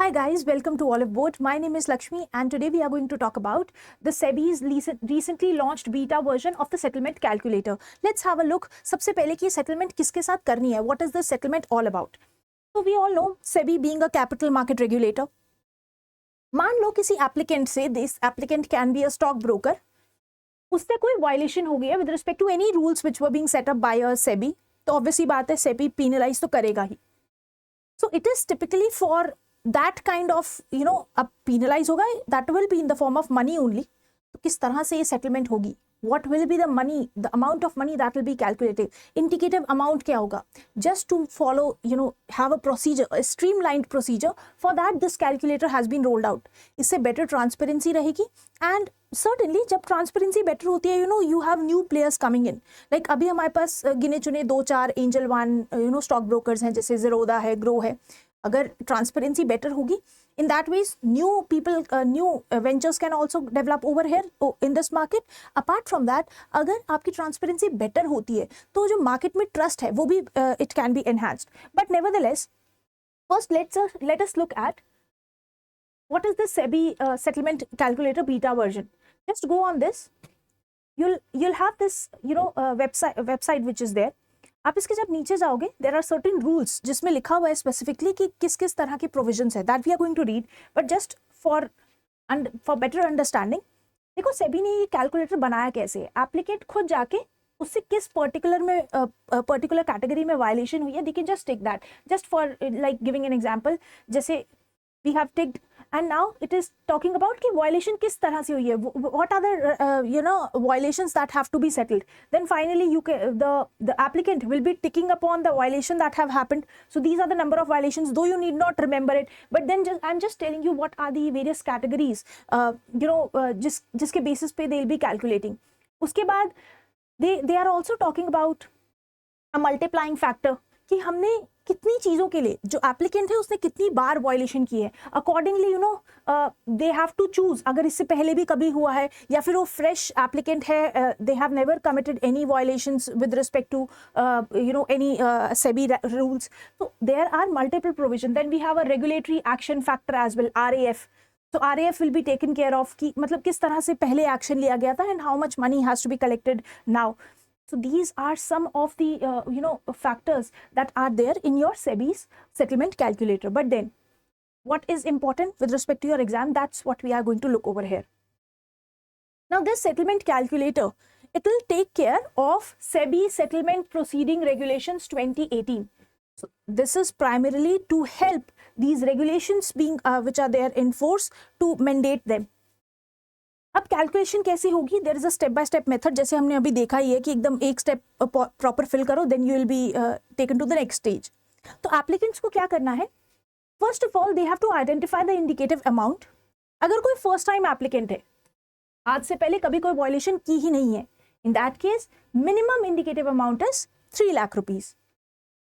Hi guys, welcome to Olive Boat. My name is Lakshmi and today we are going to talk about the SEBI's recently launched beta version of the settlement calculator. Let's have a look. सबसे पहले कि settlement किसके साथ करनी है? What is the settlement all about? So we all know SEBI being a capital market regulator. मान लो किसी applicant से, this applicant can be a stock broker, उससे कोई violation हो गया with respect to any rules which were being set up by a SEBI, तो obviously बात है SEBI penalize तो करेगा ही. So it is typically for that kind of अब penalize होगा, that will be in the form of money only. तो किस तरह से ये settlement होगी? What will be the money, the amount of money that will be calculated? Indicative amount क्या होगा? Just to follow, have a procedure, a streamlined procedure. For that, this calculator has been rolled out. इससे better transparency रहेगी and certainly जब transparency better होती है, you have new players coming in. Like अभी हमारे पास गिने चुने 2-4 angel one, stock brokers हैं, जैसे Zerodha है, Grow है. अगर ट्रांसपेरेंसी बेटर होगी, in that ways new people, new ventures can also develop over here in this market. Apart from that, अगर आपकी ट्रांसपेरेंसी बेटर होती है तो जो मार्केट में ट्रस्ट है वो भी it can be enhanced. But nevertheless, first let us look at what is the SEBI settlement calculator beta version. Just go on this. You'll have this website which is there. आप इसके जब नीचे जाओगे, there are certain rules जिसमें लिखा हुआ है specifically कि किस किस तरह के provisions है, that we are going to read, but just for better understanding, देखो सेबी ने ये कैलकुलेटर बनाया कैसे, एप्लीकेंट खुद जाके उससे किस पर्टिकुलर कैटेगरी में वायलेशन हुई है, they can just take that, just for like giving an example, जैसे we have ticked and now it is talking about कि violation किस तरह से हुई है, what are the violations that have to be settled. Then finally the applicant will be ticking upon the violation that have happened. So these are the number of violations, though you need not remember it, but then I'm just telling you what are the various categories जिसके basis पे they'll be calculating. उसके बाद they are also talking about a multiplying factor कि हमने कितनी चीजों के लिए जो एप्लीकेंट है उसने कितनी बार वायलेशन की है, accordingly they have to choose. अगर इससे पहले भी कभी हुआ है या फिर वो फ्रेश एप्लीकेंट है, they have never committed any violations with respect to any SEBI rules, तो there are multiple provision. Then we have a regulatory action factor as well, RAF. So RAF will be taken care of कि मतलब किस तरह से पहले action लिया गया था and how much money has to be collected now. So these are some of the factors that are there in your SEBI's settlement calculator. But then what is important with respect to your exam, that's what we are going to look over here. Now this settlement calculator, it will take care of SEBI Settlement Proceeding Regulations 2018. So this is primarily to help these regulations being which are there in force to mandate them. अब calculation कैसी होगी, there is a step by step method, जैसे हमने अभी देखा ही है कि एकदम एक स्टेप प्रॉपर फिल करो, then you will be taken to the next stage. तो एप्लीकेंट्स को क्या करना है, first of all they have to identify the indicative amount. अगर कोई फर्स्ट टाइम एप्लीकेंट है, आज से पहले कभी कोई वॉयलेशन की ही नहीं है, in that case minimum indicative amount is 3 lakh rupees.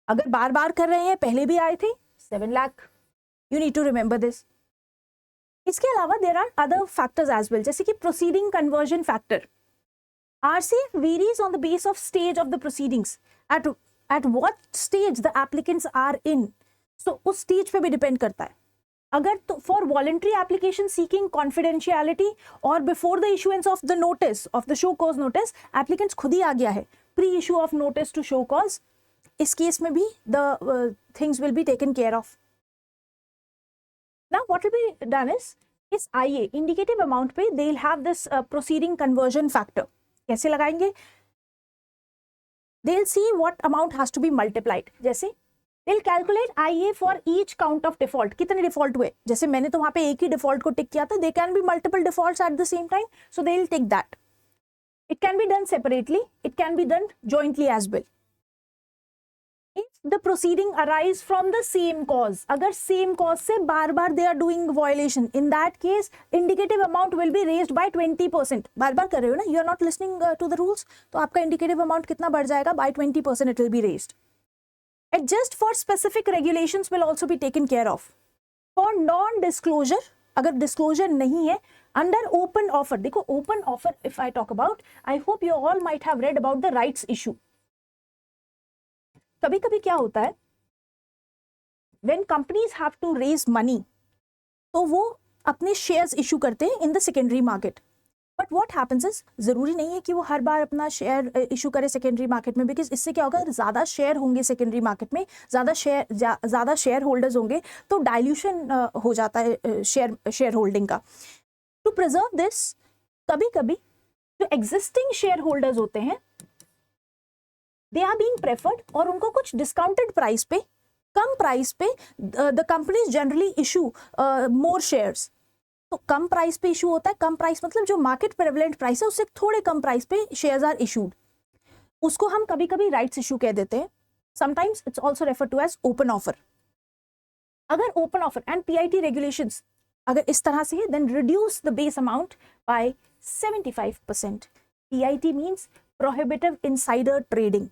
अगर बार बार कर रहे हैं, पहले भी आए थे 7 lakh. You need to remember this. इसके अलावा there are other factors as well, जैसे कि proceeding conversion factor. RCF varies on the base of stage of the proceedings, at what stage the applicants are in. So उस stage पे भी depend करता है. अगर तो for voluntary application seeking confidentiality or before the issuance of the notice of the show cause notice, applicants खुद ही आ गया है pre issue of notice to show cause, इस केस में भी the things will be taken care of. Now what will be done is IA indicative amount पे they'll have this proceeding conversion factor. कैसे लगाएंगे, they'll see what amount has to be multiplied. जैसे they'll calculate IA for each count of default. कितने default हुए, जैसे मैंने तो वहां पे एक ही डिफॉल्ट को टिक किया था, they can be multiple defaults at the same time, so they'll take that. It can be done separately, it can be done jointly as well. If the proceeding arise from the same cause, अगर same cause से बार बार they are doing violation, in that case indicative amount will be raised by 20%. बार बार कर रहे हो ना, you are not listening to the rules, तो आपका indicative amount कितना बढ़ जाएगा, by 20% it will be raised. Adjust for specific regulations will also be taken care of. For non-disclosure, अगर disclosure नहीं है, under open offer, देखो open offer if I talk about, I hope you all might have read about the rights issue. कभी कभी क्या होता है, when companies have to raise money तो वो अपने शेयर्स इशू करते हैं in the secondary market. But what happens is, जरूरी नहीं है कि वो हर बार अपना शेयर इशू करे सेकेंडरी मार्केट में, बिकॉज इससे क्या होगा, ज़्यादा शेयर होंगे सेकेंडरी मार्केट में, ज़्यादा शेयर होल्डर्स होंगे तो डाइल्यूशन हो जाता है शेयर होल्डिंग का. टू प्रिजर्व दिस, कभी कभी जो एग्जिस्टिंग शेयर होल्डर्स होते हैं दे आर बीइंग प्रेफर्ड, और उनको कुछ डिस्काउंटेड प्राइस पे, कम प्राइस पे the companies generally issue more shares. तो कम प्राइस पे इशू होता है, कम प्राइस मतलब जो मार्केट प्रेवलेंट प्राइस है उससे थोड़े कम प्राइस पे शेयर्स आर इशूड. उसको हम कभी कभी राइट्स इशू कह देते हैं. Sometimes it's also refer to as open offer. अगर open offer and PIT regulations अगर इस तरह से है, then reduce the base amount by 75%. PIT means prohibitive insider trading.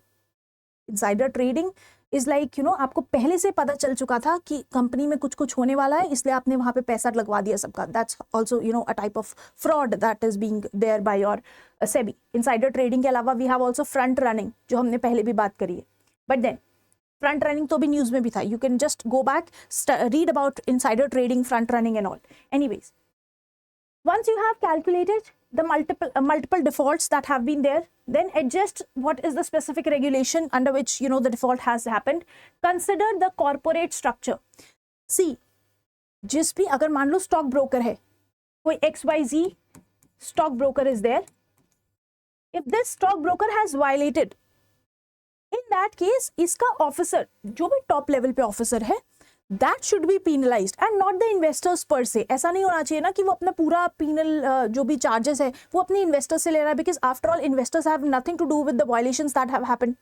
Insider trading is like आपको पहले से पता चल चुका था कि कंपनी में कुछ कुछ होने वाला है, इसलिए आपने वहां पे पैसा लगवा दिया सबका. That's also a type of fraud that is being there by your SEBI. Insider trading के अलावा we have also front running, जो हमने पहले भी बात करी है. बट देन फ्रंट रनिंग तो भी न्यूज में भी था. You can just go back, read about insider trading, front running and all. Anyways, once you have calculated the multiple defaults that have been there, then adjust what is the specific regulation under which the default has happened. Consider the corporate structure. See, जिस भी अगर मान लो stock broker है, कोई XYZ stock broker is there, if this stock broker has violated, in that case इसका officer, जो भी top level पे ऑफिसर है, that should be penalized and not the investors per se. ऐसा नहीं होना चाहिए ना कि वो अपना पूरा penal जो भी charges है वो अपने investors से ले रहा है, because after all investors have nothing to do with the violations that have happened.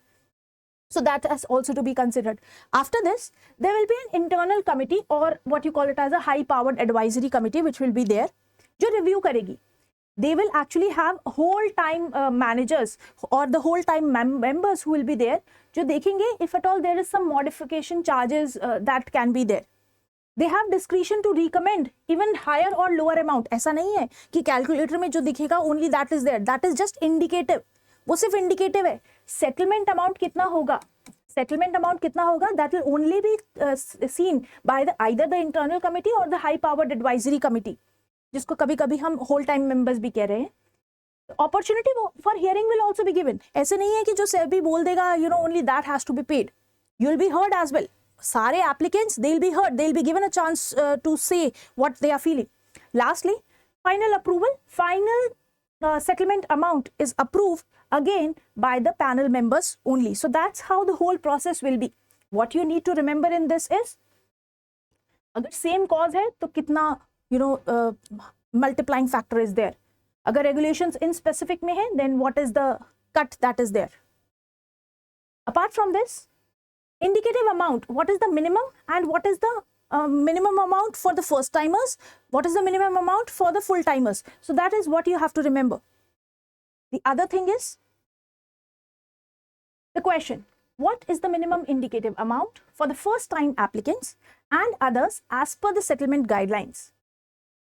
So that has also to be considered. After this, there will be an internal committee, or what you call it as a high powered advisory committee, which will be there, जो review करेगी. They will actually have whole time managers or the whole time members who will be there, जो देखेंगे if at all there is some modification charges that can be there. They have discretion to recommend even higher or lower amount. ऐसा नहीं है कि calculator में जो दिखेगा only that is there. That is just indicative. वो सिर्फ indicative है. Settlement amount कितना होगा? Settlement amount कितना होगा? That will only be seen by either the internal committee or the high powered advisory committee, जिसको कभी कभी हम होल टाइम मेंबर्स भी कह रहे हैं. Opportunity for hearing will also be given. ऐसे नहीं है कि जो सेबी बोल देगा only that has to be paid. You will be heard as well. सारे applicants they will be heard, they will be given a chance to say what they are feeling. Lastly, final approval, final settlement amount is approved again by the panel members only. So that's how the whole process will be. What you need to remember in this is, अगर same cause है तो कितना multiplying factor is there. अगर regulations in specific में है, then what is the cut that is there. Apart from this, indicative amount, what is the minimum and what is the minimum amount for the first timers, what is the minimum amount for the full timers. So that is what you have to remember. The other thing is the question, what is the minimum indicative amount for the first time applicants and others as per the settlement guidelines.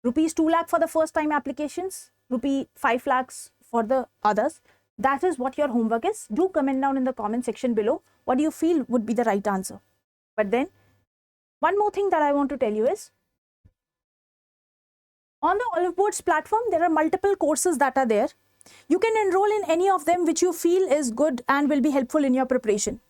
Rupees 2 lakh for the first time applications, rupee 5 lakhs for the others. That is what your homework is. Do comment down in the comment section below what do you feel would be the right answer. But then one more thing that I want to tell you is, on the Olive Boards platform, there are multiple courses that are there. You can enroll in any of them which you feel is good and will be helpful in your preparation.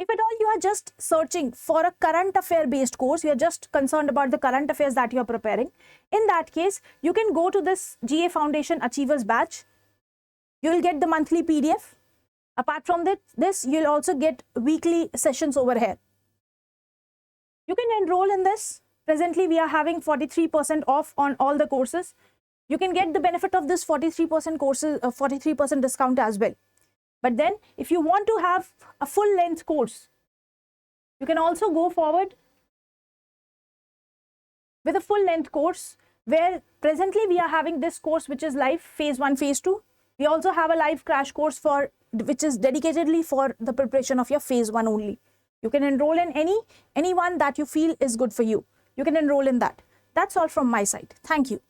If at all you are just searching for a current affair based course, you are just concerned about the current affairs that you are preparing, in that case, you can go to this GA Foundation Achievers batch. You will get the monthly PDF. Apart from this, you will also get weekly sessions over here. You can enroll in this. Presently, we are having 43% off on all the courses. You can get the benefit of this 43% courses, 43% discount as well. But then, if you want to have a full-length course, you can also go forward with a full-length course, where presently we are having this course which is live, phase 1, phase 2. We also have a live crash course which is dedicatedly for the preparation of your phase 1 only. You can enroll in any one that you feel is good for you. You can enroll in that. That's all from my side. Thank you.